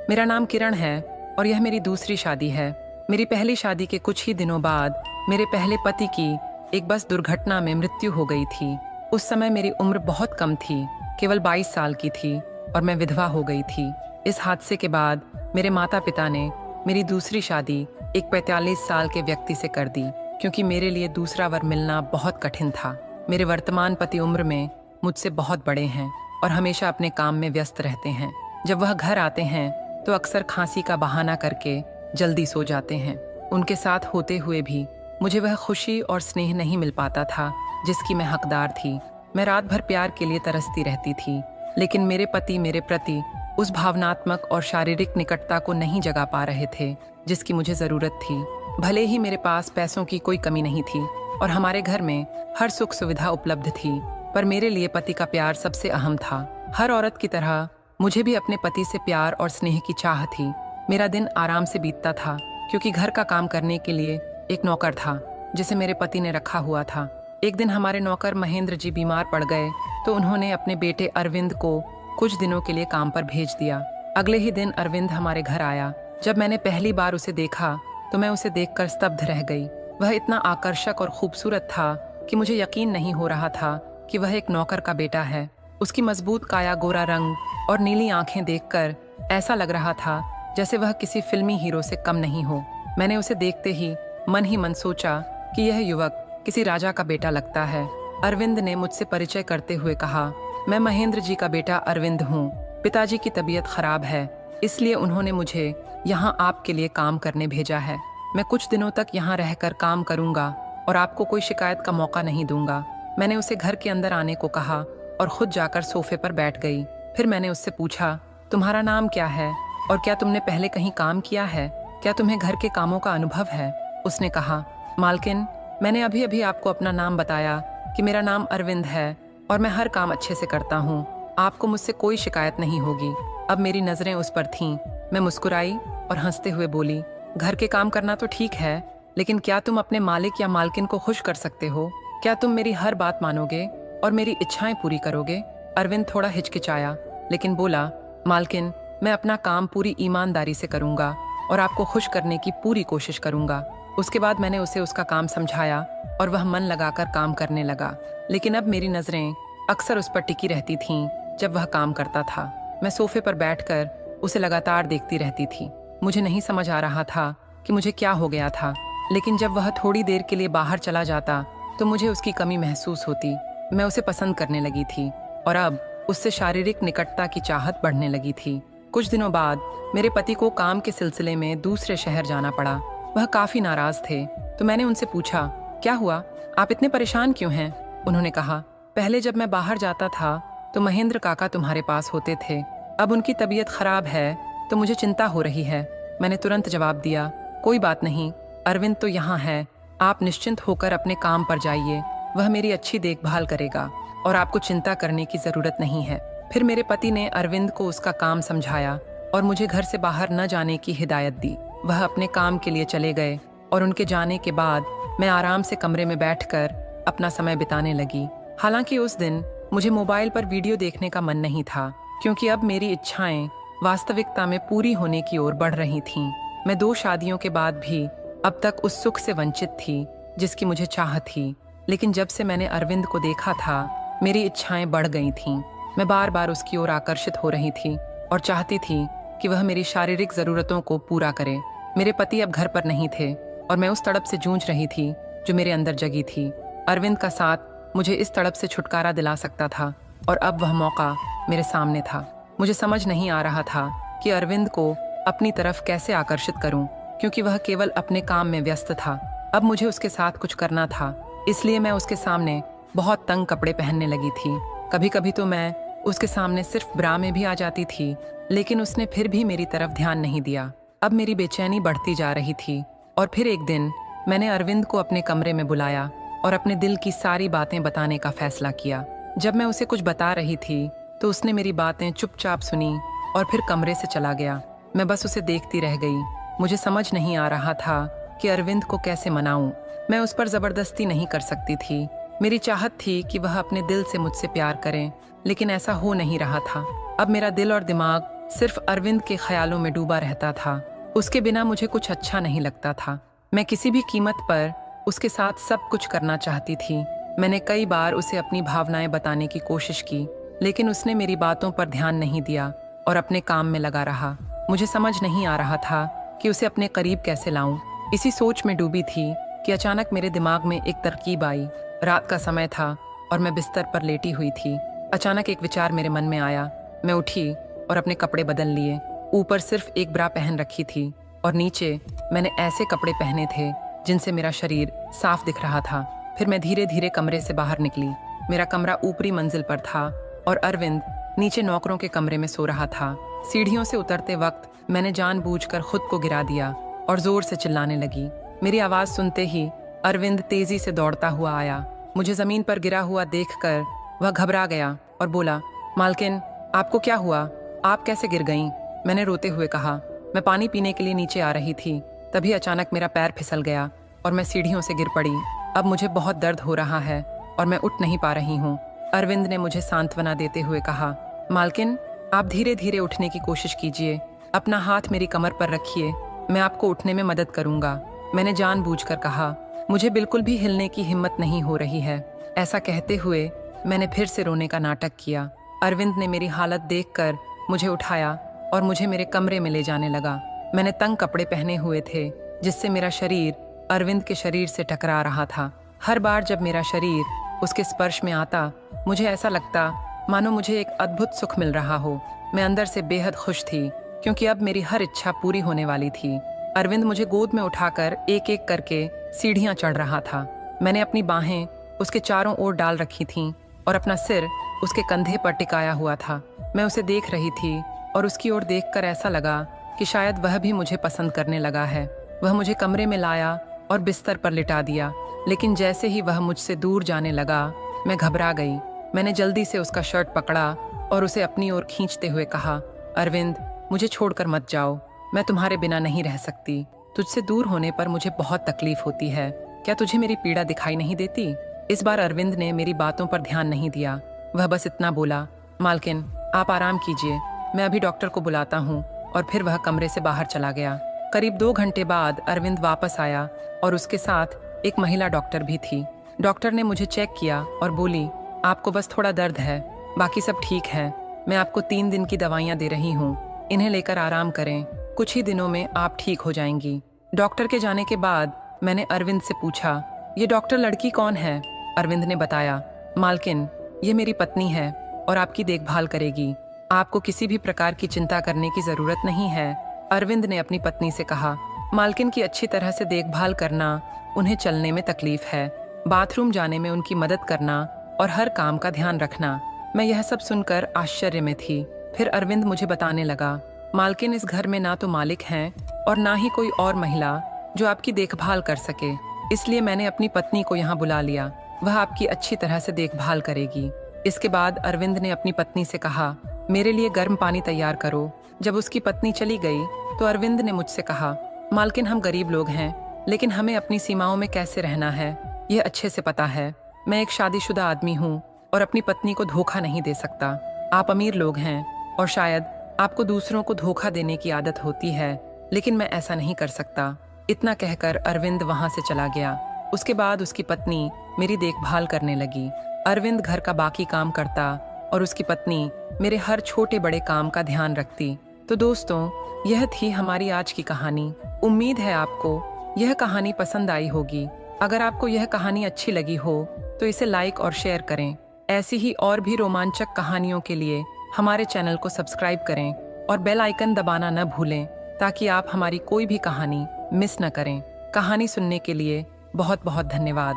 मेरा नाम किरण है और यह मेरी दूसरी शादी है। मेरी पहली शादी के कुछ ही दिनों बाद मेरे पहले पति की एक बस दुर्घटना में मृत्यु हो गई थी। उस समय मेरी उम्र बहुत कम थी, केवल 22 साल की थी और मैं विधवा हो गई थी। इस हादसे के बाद मेरे माता पिता ने मेरी दूसरी शादी एक 45 साल के व्यक्ति से कर दी, क्योंकि मेरे लिए दूसरा वर मिलना बहुत कठिन था। मेरे वर्तमान पति उम्र में मुझसे बहुत बड़े हैं और हमेशा अपने काम में व्यस्त रहते हैं। जब वह घर आते हैं तो अक्सर खांसी का बहाना करके जल्दी सो जाते हैं। उनके साथ होते हुए भी मुझे वह खुशी और स्नेह नहीं मिल पाता था जिसकी मैं हकदार थी। मैं रात भर प्यार के लिए तरसती रहती थी, लेकिन मेरे पति मेरे प्रति उस भावनात्मक और शारीरिक निकटता को नहीं जगा पा रहे थे जिसकी मुझे ज़रूरत थी। भले ही मेरे पास पैसों की कोई कमी नहीं थी और हमारे घर में हर सुख सुविधा उपलब्ध थी, पर मेरे लिए पति का प्यार सबसे अहम था। हर औरत की तरह मुझे भी अपने पति से प्यार और स्नेह की चाह थी। मेरा दिन आराम से बीतता था, क्योंकि घर का काम करने के लिए एक नौकर था जिसे मेरे पति ने रखा हुआ था। एक दिन हमारे नौकर महेंद्र जी बीमार पड़ गए तो उन्होंने अपने बेटे अरविंद को कुछ दिनों के लिए काम पर भेज दिया। अगले ही दिन अरविंद हमारे घर आया। जब मैंने पहली बार उसे देखा तो मैं उसे देखकर स्तब्ध रह गई। वह इतना आकर्षक और खूबसूरत था कि मुझे यकीन नहीं हो रहा था कि वह एक नौकर का बेटा है। उसकी मजबूत काया, गोरा रंग और नीली आंखें देखकर ऐसा लग रहा था जैसे वह किसी फिल्मी हीरो से कम नहीं हो। मैंने उसे देखते ही मन सोचा कि यह युवक किसी राजा का बेटा लगता है। अरविंद ने मुझसे परिचय करते हुए कहा, मैं महेंद्र जी का बेटा अरविंद हूँ। पिताजी की तबीयत खराब है, इसलिए उन्होंने मुझे यहाँ आपके लिए काम करने भेजा है। मैं कुछ दिनों तक यहाँ रहकर काम करूँगा और आपको कोई शिकायत का मौका नहीं दूंगा। मैंने उसे घर के अंदर आने को कहा और खुद जाकर सोफे पर बैठ गई। फिर मैंने उससे पूछा, तुम्हारा नाम क्या है और क्या तुमने पहले कहीं काम किया है? क्या तुम्हें घर के कामों का अनुभव है? उसने कहा, मालकिन, मैंने अभी अभी आपको अपना नाम बताया कि मेरा नाम अरविंद है और मैं हर काम अच्छे से करता हूँ। आपको मुझसे कोई शिकायत नहीं होगी। अब मेरी नज़रें उस पर थीं। मैं मुस्कुराई और हंसते हुए बोली, घर के काम करना तो ठीक है, लेकिन क्या तुम अपने मालिक या मालकिन को खुश कर सकते हो? क्या तुम मेरी हर बात मानोगे और मेरी इच्छाएं पूरी करोगे? अरविंद थोड़ा हिचकिचाया, लेकिन बोला, मालकिन, मैं अपना काम पूरी ईमानदारी से करूँगा और आपको खुश करने की पूरी कोशिश करूँगा। उसके बाद मैंने उसे उसका काम समझाया और वह मन लगाकर काम करने लगा। लेकिन अब मेरी नज़रें अक्सर उस पर टिकी रहती थीं जब वह काम करता था। मैं सोफे पर बैठकर उसे लगातार देखती रहती थी। मुझे नहीं समझ आ रहा था कि मुझे क्या हो गया था, लेकिन जब वह थोड़ी देर के लिए बाहर चला जाता तो मुझे उसकी कमी महसूस होती। मैं उसे पसंद करने लगी थी और अब उससे शारीरिक निकटता की चाहत बढ़ने लगी थी। कुछ दिनों बाद मेरे पति को काम के सिलसिले में दूसरे शहर जाना पड़ा। वह काफ़ी नाराज़ थे, तो मैंने उनसे पूछा, क्या हुआ? आप इतने परेशान क्यों हैं? उन्होंने कहा, पहले जब मैं बाहर जाता था तो महेंद्र काका तुम्हारे पास होते थे। अब उनकी तबीयत खराब है तो मुझे चिंता हो रही है। मैंने तुरंत जवाब दिया, कोई बात नहीं, अरविंद तो यहाँ है। आप निश्चिंत होकर अपने काम पर जाइए, वह मेरी अच्छी देखभाल करेगा और आपको चिंता करने की ज़रूरत नहीं है। फिर मेरे पति ने अरविंद को उसका काम समझाया और मुझे घर से बाहर न जाने की हिदायत दी। वह अपने काम के लिए चले गए और उनके जाने के बाद मैं आराम से कमरे में बैठकर अपना समय बिताने लगी। हालांकि उस दिन मुझे मोबाइल पर वीडियो देखने का मन नहीं था, क्योंकि अब मेरी इच्छाएं वास्तविकता में पूरी होने की ओर बढ़ रही थीं। मैं 2 शादियों के बाद भी अब तक उस सुख से वंचित थी जिसकी मुझे चाह थी। लेकिन जब से मैंने अरविंद को देखा था, मेरी इच्छाएं बढ़ गई थीं। मैं बार बार उसकी ओर आकर्षित हो रही थी और चाहती थी कि वह मेरी शारीरिक ज़रूरतों को पूरा करे। मेरे पति अब घर पर नहीं थे और मैं उस तड़प से जूझ रही थी जो मेरे अंदर जगी थी। अरविंद का साथ मुझे इस तड़प से छुटकारा दिला सकता था और अब वह मौका मेरे सामने था। मुझे समझ नहीं आ रहा था कि अरविंद को अपनी तरफ कैसे आकर्षित करूं, क्योंकि वह केवल अपने काम में व्यस्त था। अब मुझे उसके साथ कुछ करना था, इसलिए मैं उसके सामने बहुत तंग कपड़े पहनने लगी थी। कभी कभी तो मैं उसके सामने सिर्फ ब्रा में भी आ जाती थी, लेकिन उसने फिर भी मेरी तरफ ध्यान नहीं दिया। अब मेरी बेचैनी बढ़ती जा रही थी और फिर एक दिन मैंने अरविंद को अपने कमरे में बुलाया और अपने दिल की सारी बातें बताने का फैसला किया। जब मैं उसे कुछ बता रही थी तो उसने मेरी बातें चुपचाप सुनी और फिर कमरे से चला गया। मैं बस उसे देखती रह गई। मुझे समझ नहीं आ रहा था कि अरविंद को कैसे मनाऊं। मैं उस पर ज़बरदस्ती नहीं कर सकती थी। मेरी चाहत थी कि वह अपने दिल से मुझसे प्यार करे, लेकिन ऐसा हो नहीं रहा था। अब मेरा दिल और दिमाग सिर्फ अरविंद के ख्यालों में डूबा रहता था। उसके बिना मुझे कुछ अच्छा नहीं लगता था। मैं किसी भी कीमत पर उसके साथ सब कुछ करना चाहती थी। मैंने कई बार उसे अपनी भावनाएं बताने की कोशिश की, लेकिन उसने मेरी बातों पर ध्यान नहीं दिया और अपने काम में लगा रहा। मुझे समझ नहीं आ रहा था कि उसे अपने करीब कैसे लाऊं। इसी सोच में डूबी थी कि अचानक मेरे दिमाग में एक तरकीब आई। रात का समय था और मैं बिस्तर पर लेटी हुई थी। अचानक एक विचार मेरे मन में आया। मैं उठी और अपने कपड़े बदल लिए। ऊपर सिर्फ एक ब्रा पहन रखी थी और नीचे मैंने ऐसे कपड़े पहने थे जिनसे मेरा शरीर साफ दिख रहा था। फिर मैं धीरे धीरे कमरे से बाहर निकली। मेरा कमरा ऊपरी मंजिल पर था और अरविंद नीचे नौकरों के कमरे में सो रहा था। सीढ़ियों से उतरते वक्त मैंने जानबूझकर खुद को गिरा दिया और जोर से चिल्लाने लगी। मेरी आवाज़ सुनते ही अरविंद तेजी से दौड़ता हुआ आया। मुझे ज़मीन पर गिरा हुआ देखकर वह घबरा गया और बोला, मालकिन, आपको क्या हुआ? आप कैसे गिर गईं? मैंने रोते हुए कहा, मैं पानी पीने के लिए नीचे आ रही थी। तभी अचानक मेरा पैर फिसल गया और मैं सीढ़ियों से गिर पड़ी। अब मुझे बहुत दर्द हो रहा है और मैं उठ नहीं पा रही हूँ। अरविंद ने मुझे सांत्वना देते हुए कहा, मालकिन, आप धीरे धीरे उठने की कोशिश कीजिए। अपना हाथ मेरी कमर पर रखिए, मैं आपको उठने में मदद करूँगा। मैंने जानबूझकर कहा, मुझे बिल्कुल भी हिलने की हिम्मत नहीं हो रही है। ऐसा कहते हुए मैंने फिर से रोने का नाटक किया। अरविंद ने मेरी हालत देखकर मुझे उठाया और मुझे मेरे कमरे में ले जाने लगा। मैंने तंग कपड़े पहने हुए थे जिससे मेरा शरीर अरविंद के शरीर से टकरा रहा था। हर बार जब मेरा शरीर उसके स्पर्श में आता, मुझे ऐसा लगता मानो मुझे एक अद्भुत सुख मिल रहा हो। मैं अंदर से बेहद खुश थी क्योंकि अब मेरी हर इच्छा पूरी होने वाली थी। अरविंद मुझे गोद में उठाकर एक एक करके सीढ़ियां चढ़ रहा था। मैंने अपनी बाहें उसके चारों ओर डाल रखी थीं और अपना सिर उसके कंधे पर टिकाया हुआ था। मैं उसे देख रही थी और उसकी ओर देखकर ऐसा लगा कि शायद वह भी मुझे पसंद करने लगा है। वह मुझे कमरे में लाया और बिस्तर पर लिटा दिया, लेकिन जैसे ही वह मुझसे दूर जाने लगा, मैं घबरा गई। मैंने जल्दी से उसका शर्ट पकड़ा और उसे अपनी ओर खींचते हुए कहा, अरविंद, मुझे छोड़कर मत जाओ। मैं तुम्हारे बिना नहीं रह सकती। तुझसे दूर होने पर मुझे बहुत तकलीफ होती है। क्या तुझे मेरी पीड़ा दिखाई नहीं देती? इस बार अरविंद ने मेरी बातों पर ध्यान नहीं दिया। वह बस इतना बोला, मालकिन, आप आराम कीजिए, मैं अभी डॉक्टर को बुलाता हूँ। और फिर वह कमरे से बाहर चला गया। करीब 2 घंटे बाद अरविंद वापस आया और उसके साथ एक महिला डॉक्टर भी थी। डॉक्टर ने मुझे चेक किया और बोली, आपको बस थोड़ा दर्द है, बाकी सब ठीक है। मैं आपको 3 दिन की दवाइयाँ दे रही हूँ, इन्हें लेकर आराम करें। कुछ ही दिनों में आप ठीक हो जाएंगी। डॉक्टर के जाने के बाद मैंने अरविंद से पूछा, ये डॉक्टर लड़की कौन है? अरविंद ने बताया, मालकिन, ये मेरी पत्नी है और आपकी देखभाल करेगी। आपको किसी भी प्रकार की चिंता करने की जरूरत नहीं है। अरविंद ने अपनी पत्नी से कहा, मालकिन की अच्छी तरह से देखभाल करना, उन्हें चलने में तकलीफ है, बाथरूम जाने में उनकी मदद करना और हर काम का ध्यान रखना। मैं यह सब सुनकर आश्चर्य में थी। फिर अरविंद मुझे बताने लगा, मालकिन, इस घर में ना तो मालिक हैं और ना ही कोई और महिला जो आपकी देखभाल कर सके। इसलिए मैंने अपनी पत्नी को यहाँ बुला लिया। वह आपकी अच्छी तरह से देखभाल करेगी। इसके बाद अरविंद ने अपनी पत्नी से कहा, मेरे लिए गर्म पानी तैयार करो। जब उसकी पत्नी चली गई तो अरविंद ने मुझसे कहा, मालकिन, हम गरीब लोग हैं, लेकिन हमें अपनी सीमाओं में कैसे रहना है यह अच्छे से पता है। मैं एक शादीशुदा आदमी हूँ और अपनी पत्नी को धोखा नहीं दे सकता। आप अमीर लोग हैं और शायद आपको दूसरों को धोखा देने की आदत होती है, लेकिन मैं ऐसा नहीं कर सकता। इतना कहकर अरविंद वहाँ से चला गया। उसके बाद उसकी पत्नी मेरी देखभाल करने लगी। अरविंद घर का बाकी काम करता और उसकी पत्नी मेरे हर छोटे बड़े काम का ध्यान रखती। तो दोस्तों, यह थी हमारी आज की कहानी। उम्मीद है आपको यह कहानी पसंद आई होगी। अगर आपको यह कहानी अच्छी लगी हो तो इसे लाइक और शेयर करें। ऐसी ही और भी रोमांचक कहानियों के लिए हमारे चैनल को सब्सक्राइब करें और बेल आइकन दबाना न भूलें ताकि आप हमारी कोई भी कहानी मिस न करें। कहानी सुनने के लिए बहुत बहुत धन्यवाद।